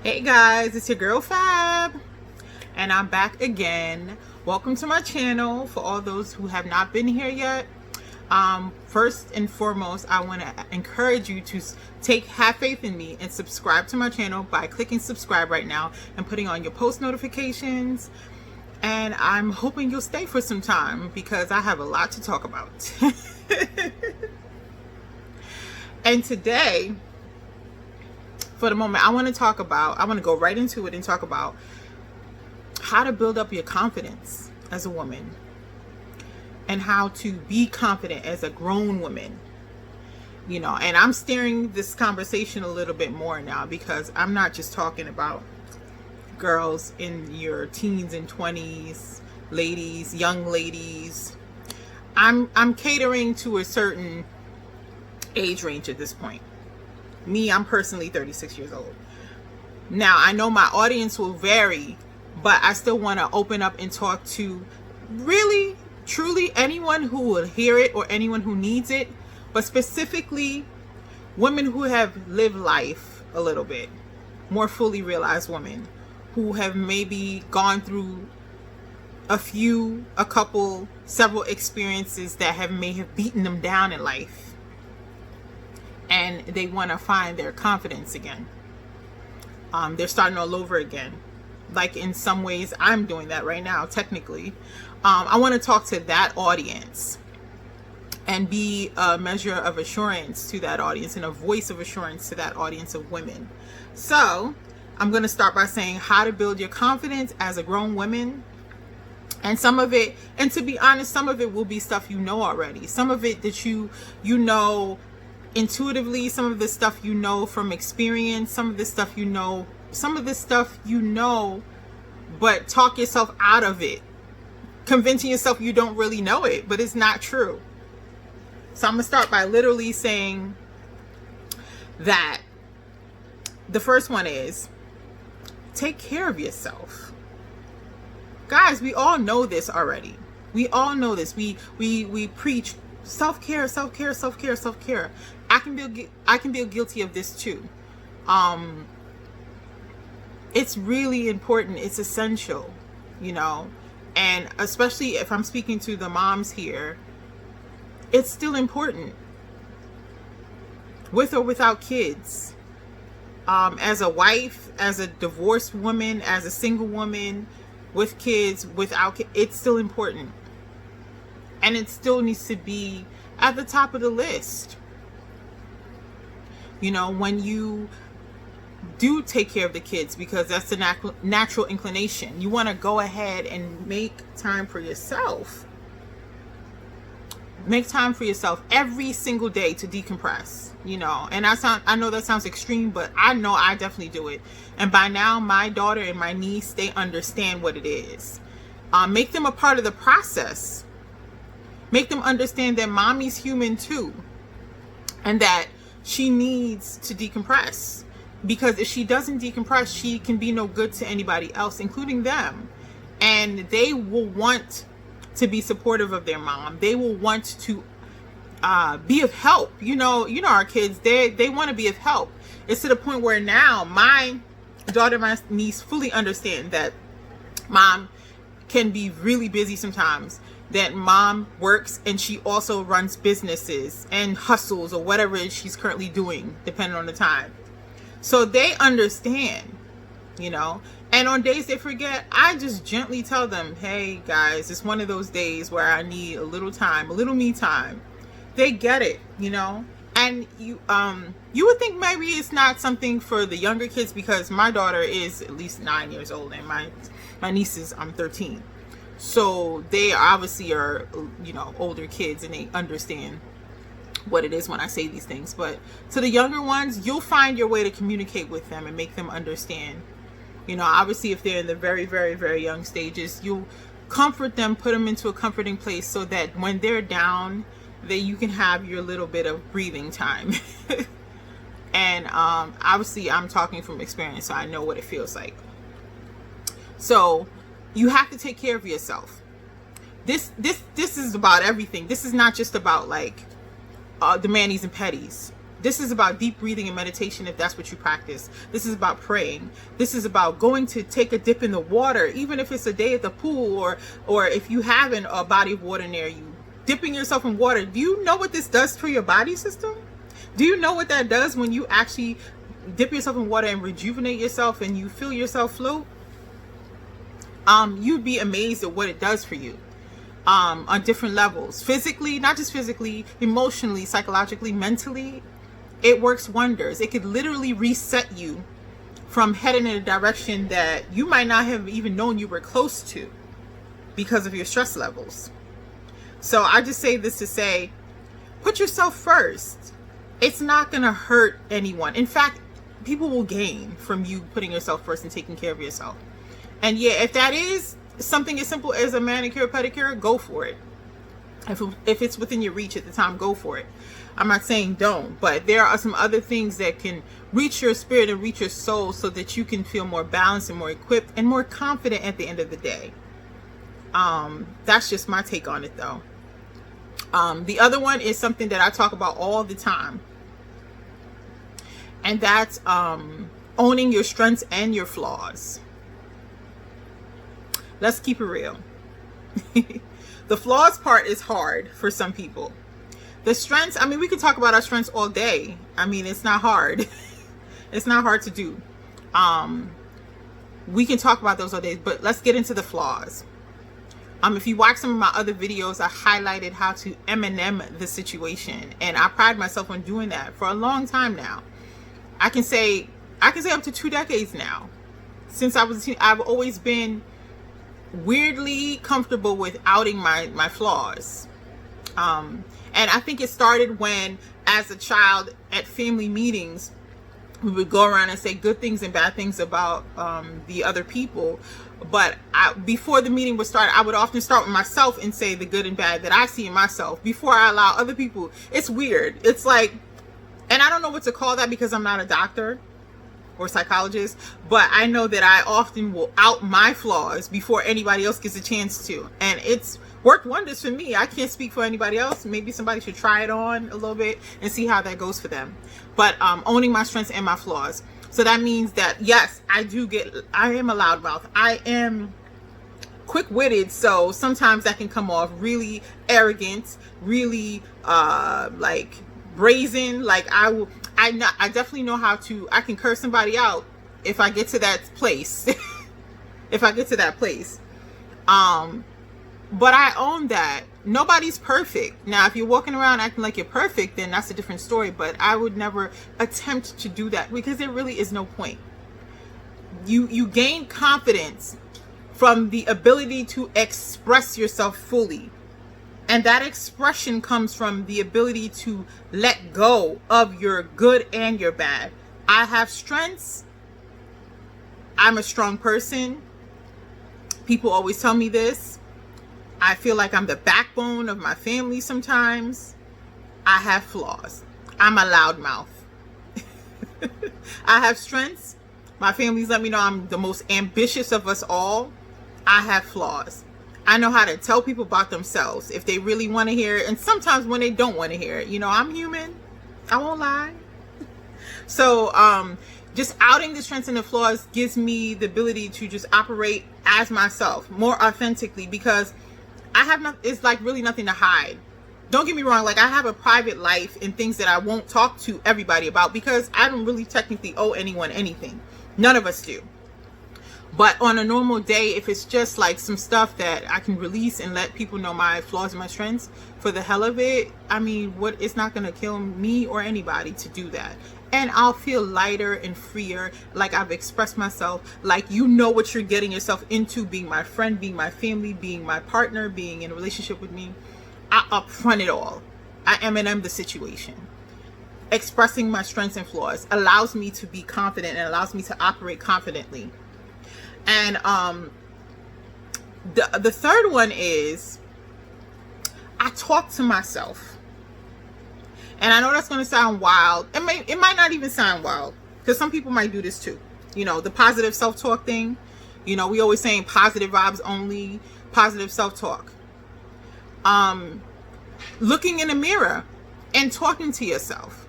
Hey guys, it's your girl Fab, and I'm back again. Welcome to my channel. For all those who have not been here yet, first and foremost, I want to encourage you to have faith in me and subscribe to my channel by clicking subscribe right now and putting on your post notifications. And I'm hoping you'll stay for some time because I have a lot to talk about. And today, for the moment, I want to go right into it and talk about how to build up your confidence as a woman and how to be confident as a grown woman. And I'm steering this conversation a little bit more now because I'm not just talking about girls in your teens and 20s, ladies, young ladies. I'm catering to a certain age range at this point. Me, I'm personally 36 years old. Now, I know my audience will vary, but I still want to open up and talk to really, truly anyone who will hear it or anyone who needs it, but specifically women who have lived life a little bit, more fully realized women who have maybe gone through several experiences that may have beaten them down in life. And they want to find their confidence again. They're starting all over again. Like in some ways, I'm doing that right now, technically. I want to talk to that audience and be a measure of assurance to that audience and a voice of assurance to that audience of women. So I'm going to start by saying how to build your confidence as a grown woman. And some of it, and to be honest, some of it will be stuff you know already. Some of it that you know intuitively, some of this stuff you know from experience, some of this stuff you know, but talk yourself out of it, convincing yourself you don't really know it, but it's not true. So I'm gonna start by literally saying that the first one is take care of yourself. Guys, we all know this already. We all know this. We preach self-care, self-care, self-care, self-care. I can be guilty of this too. It's really important. It's essential, and especially if I'm speaking to the moms here, it's still important, with or without kids. As a wife, as a divorced woman, as a single woman, with kids, without kids, it's still important. And it still needs to be at the top of the list. When you do take care of the kids, because that's the natural inclination, you want to go ahead and make time for yourself. Make time for yourself every single day to decompress, and I know that sounds extreme, but I know I definitely do it. And by now, my daughter and my niece, they understand what it is. Make them a part of the process. Make them understand that mommy's human too, and that she needs to decompress, because if she doesn't decompress, she can be no good to anybody else, including them. And they will want to be supportive of their mom. They will want to be of help. Our kids, they want to be of help. It's to the point where now my daughter, my niece fully understand that mom can be really busy sometimes, that mom works and she also runs businesses and hustles or whatever it is she's currently doing, depending on the time. So they understand, and on days they forget, I just gently tell them, hey guys, it's one of those days where I need a little time, a little me time. They get it, and you would think maybe it's not something for the younger kids, because my daughter is at least 9 years old and my nieces, I'm 13. So they obviously are, older kids, and they understand what it is when I say these things. But to the younger ones, you'll find your way to communicate with them and make them understand. Obviously, if they're in the very, very, very young stages, you'll comfort them, put them into a comforting place so that when they're down, that you can have your little bit of breathing time. And obviously, I'm talking from experience, so I know what it feels like. So you have to take care of yourself. This is about everything. This is not just about like the manis and petties. This is about deep breathing and meditation if that's what you practice. This is about praying. This is about going to take a dip in the water, even if it's a day at the pool, or if you have a body of water near you. Dipping yourself in water. Do you know what this does for your body system? Do you know what that does when you actually dip yourself in water and rejuvenate yourself and you feel yourself float? You'd be amazed at what it does for you. On different levels, physically, not just physically, emotionally, psychologically, mentally. It works wonders. It could literally reset you from heading in a direction that you might not have even known you were close to because of your stress levels. So I just say this to say, put yourself first. It's not going to hurt anyone. In fact, people will gain from you putting yourself first and taking care of yourself. And yeah, if that is something as simple as a manicure, pedicure, go for it. If it's within your reach at the time, go for it. I'm not saying don't, but there are some other things that can reach your spirit and reach your soul so that you can feel more balanced and more equipped and more confident at the end of the day. That's just my take on it though. The other one is something that I talk about all the time. And that's owning your strengths and your flaws. Let's keep it real. The flaws part is hard for some people. The strengths, I mean, we can talk about our strengths all day. I mean, it's not hard. It's not hard to do. We can talk about those all day, but let's get into the flaws. If you watch some of my other videos, I highlighted how to M&M the situation, and I pride myself on doing that for a long time now. I can say up to 2 decades now. Since I've always been weirdly comfortable with outing my flaws. And I think it started when, as a child at family meetings, we would go around and say good things and bad things about the other people. But before the meeting would start, I would often start with myself and say the good and bad that I see in myself before I allow other people. It's weird. It's like, and I don't know what to call that because I'm not a doctor or psychologist, but I know that I often will out my flaws before anybody else gets a chance to. And it's worked wonders for me. I can't speak for anybody else. Maybe somebody should try it on a little bit and see how that goes for them. But owning my strengths and my flaws. So that means that, yes, I am a loudmouth. I am quick-witted, so sometimes that can come off really arrogant, really like brazen. Like I definitely know how to, I can curse somebody out if I get to that place. If I get to that place. But I own that. Nobody's perfect. Now, if you're walking around acting like you're perfect, then that's a different story. But I would never attempt to do that because there really is no point. You gain confidence from the ability to express yourself fully. And that expression comes from the ability to let go of your good and your bad. I have strengths. I'm a strong person. People always tell me this. I feel like I'm the backbone of my family sometimes. I have flaws. I'm a loudmouth. I have strengths. My family's let me know I'm the most ambitious of us all. I have flaws. I know how to tell people about themselves if they really want to hear it, and sometimes when they don't want to hear it. You know, I'm human. I won't lie. So just outing the strengths and the flaws gives me the ability to just operate as myself more authentically, because I have it's like really nothing to hide. Don't get me wrong, like I have a private life and things that I won't talk to everybody about because I don't really technically owe anyone anything. None of us do. But on a normal day, if it's just like some stuff that I can release and let people know my flaws and my strengths for the hell of it, I mean, it's not going to kill me or anybody to do that. And I'll feel lighter and freer, like I've expressed myself, like you know what you're getting yourself into, being my friend, being my family, being my partner, being in a relationship with me. I upfront it all. I M&M the situation. Expressing my strengths and flaws allows me to be confident and allows me to operate confidently. And the third one is I talk to myself. And I know that's going to sound wild. It might not even sound wild, because some people might do this too. You know, the positive self-talk thing. You know, we always saying positive vibes only, positive self-talk. Looking in the mirror and talking to yourself.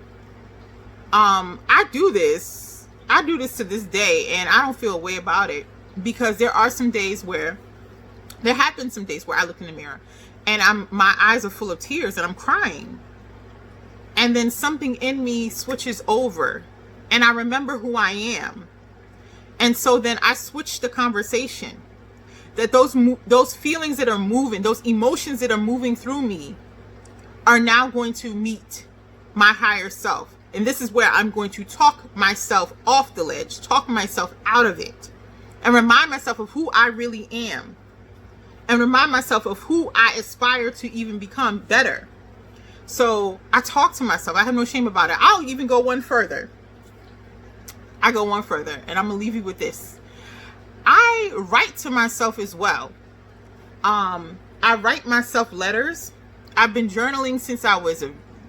I do this to this day, and I don't feel a way about it, because there are some days where there have been some days where I look in the mirror and my eyes are full of tears and I'm crying, and then something in me switches over and I remember who I am, and so then I switch the conversation, that those feelings that are moving, those emotions that are moving through me are now going to meet my higher self. And this is where I'm going to talk myself off the ledge, talk myself out of it, and remind myself of who I really am, and remind myself of who I aspire to even become better. So I talk to myself. I have no shame about it. I'll even go one further. I go one further, and I'm going to leave you with this. I write to myself as well. I write myself letters. I've been journaling since I was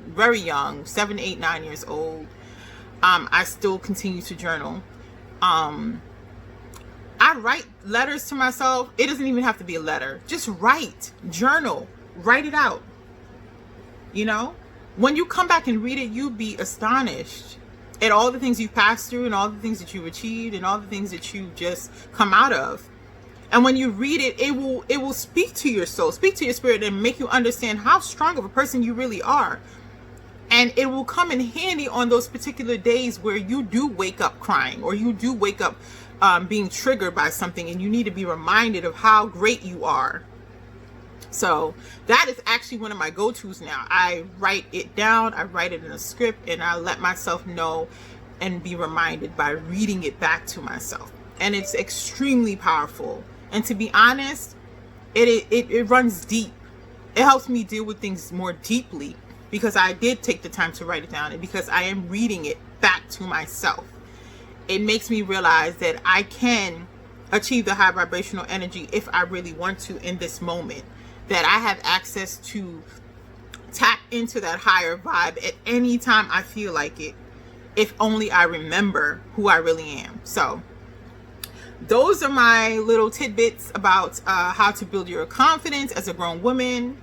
very young, 7, 8, 9 years old. I still continue to journal. I write letters to myself. It doesn't even have to be a letter. Just write, journal, write it out. You know, when you come back and read it, you'll be astonished at all the things you've passed through and all the things that you've achieved and all the things that you just come out of. And when you read it, it will speak to your soul, speak to your spirit, and make you understand how strong of a person you really are. And it will come in handy on those particular days where you do wake up crying, or you do wake up being triggered by something, and you need to be reminded of how great you are. So that is actually one of my go-tos now. I write it down, I write it in a script, and I let myself know and be reminded by reading it back to myself. And it's extremely powerful. And to be honest, it runs deep. It helps me deal with things more deeply, because I did take the time to write it down, and because I am reading it back to myself. It makes me realize that I can achieve the high vibrational energy if I really want to in this moment. That I have access to tap into that higher vibe at any time I feel like it, if only I remember who I really am. So those are my little tidbits about how to build your confidence as a grown woman.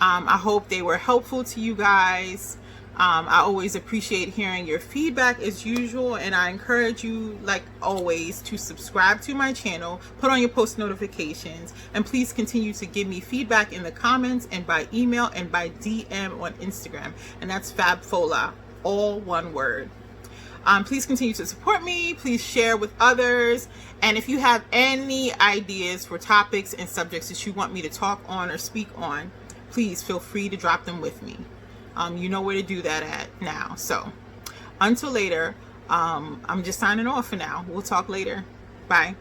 I hope they were helpful to you guys. I always appreciate hearing your feedback as usual, and I encourage you, like always, to subscribe to my channel, put on your post notifications, and please continue to give me feedback in the comments and by email and by DM on Instagram, and that's FABFOLA, all one word. Please continue to support me. Please share with others, and if you have any ideas for topics and subjects that you want me to talk on or speak on, please feel free to drop them with me. You know where to do that at now. So until later, I'm just signing off for now. We'll talk later. Bye.